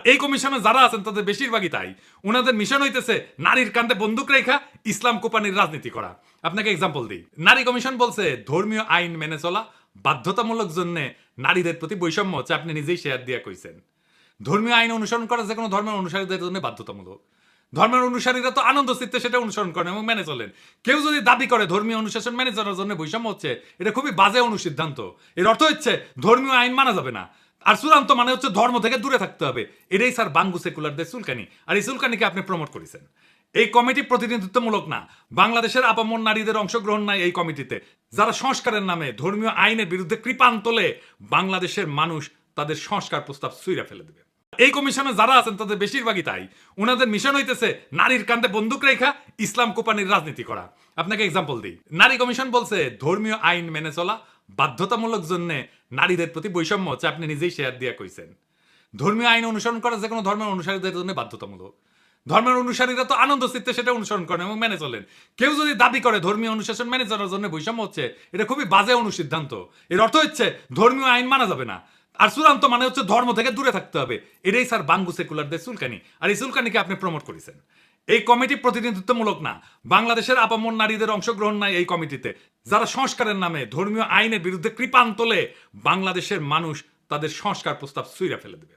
এই কমিশনে যারা আছেন তাদের বেশিরভাগই তাই। উনাদের মিশন হইতেছে নারীর কান্দে বন্দুক রেখা ইসলাম কোপানির রাজনীতি করা। আপনাকে এক্সাম্পল দিই। নারী কমিশন বলছে ধর্মীয় আইন মেনে চলা বাধ্যতামূলক জন্য নারীদের প্রতি বৈষম্য হচ্ছে। আপনি নিজেই শেয়ার দিয়ে কইছেন ধর্মীয় আইন অনুসরণ করা যে কোনো ধর্মের অনুসারীদের জন্য বাধ্যতামূলক। ধর্মের অনুসারীরা তো আনন্দ চিত্তে সেটা অনুসরণ করেন এবং মেনে চলেন। কেউ যদি দাবি করে ধর্মীয় অনুশাসন মেনে চলার জন্য বৈষম্য হচ্ছে, এটা খুবই বাজে অনুসিদ্ধান্ত। এর অর্থ হচ্ছে ধর্মীয় আইন মানা যাবে না, আর চূড়ান্ত মানে হচ্ছে ধর্ম থেকে দূরে থাকতে হবে। এটাই স্যার বাঙ্গু সেকুলারদের চুলকানি, আর এই চুলকানিকে আপনি প্রমোট করেছেন। এই কমিটি প্রতিনিধিত্বমূলক না। বাংলাদেশের আপামর নারীদের অংশগ্রহণ নাই এই কমিটিতে, যারা সংস্কারের নামে ধর্মীয় আইনের বিরুদ্ধে কৃপান তোলে বাংলাদেশের মানুষ তাদের সংস্কার প্রস্তাব ছুঁড়ে ফেলে দেবে। এই কমিশনে যারা আছেন তাদের বেশিরভাগই তাই। উনাদের মিশন হইতেছে নারীর কান্দে বন্দুক রেখা ইসলাম কোপানির রাজনীতি করা। আপনাকে এক্সাম্পল দিই। নারী কমিশন বলছে ধর্মীয় আইন মেনে চলা বাধ্যতামূলক জন্য নারীদের প্রতি বৈষম্য হচ্ছে। আপনি নিজেই শেয়ার দিয়ে কইছেন ধর্মীয় আইন অনুসরণ করা যে কোনো ধর্মের অনুসারীদের জন্য বাধ্যতামূলক। ধর্মের অনুসারীরা তো আনন্দ চিত্তে সেটা অনুসরণ করেন এবং মেনে চলেন। কেউ যদি দাবি করে ধর্মীয় অনুশাসন মেনে চলার জন্য বৈষম্য হচ্ছে, এটা খুবই বাজে অনুসিদ্ধান্ত। এর অর্থ হচ্ছে ধর্মীয় আইন মানা যাবে না, আর চূড়ান্ত মানে হচ্ছে ধর্ম থেকে দূরে থাকতে হবে। এটাই স্যার বাঙ্গু সেকুলারদের চুলকানি, আর এই চুলকানিকে আপনি প্রমোট করেছেন। এই কমিটি প্রতিনিধিত্বমূলক না। বাংলাদেশের আপামর নারীদের অংশগ্রহণ নাই এই কমিটিতে, যারা সংস্কারের নামে ধর্মীয় আইনের বিরুদ্ধে কৃপান তোলে বাংলাদেশের মানুষ তাদের সংস্কার প্রস্তাব ছুঁড়ে ফেলে দেবে।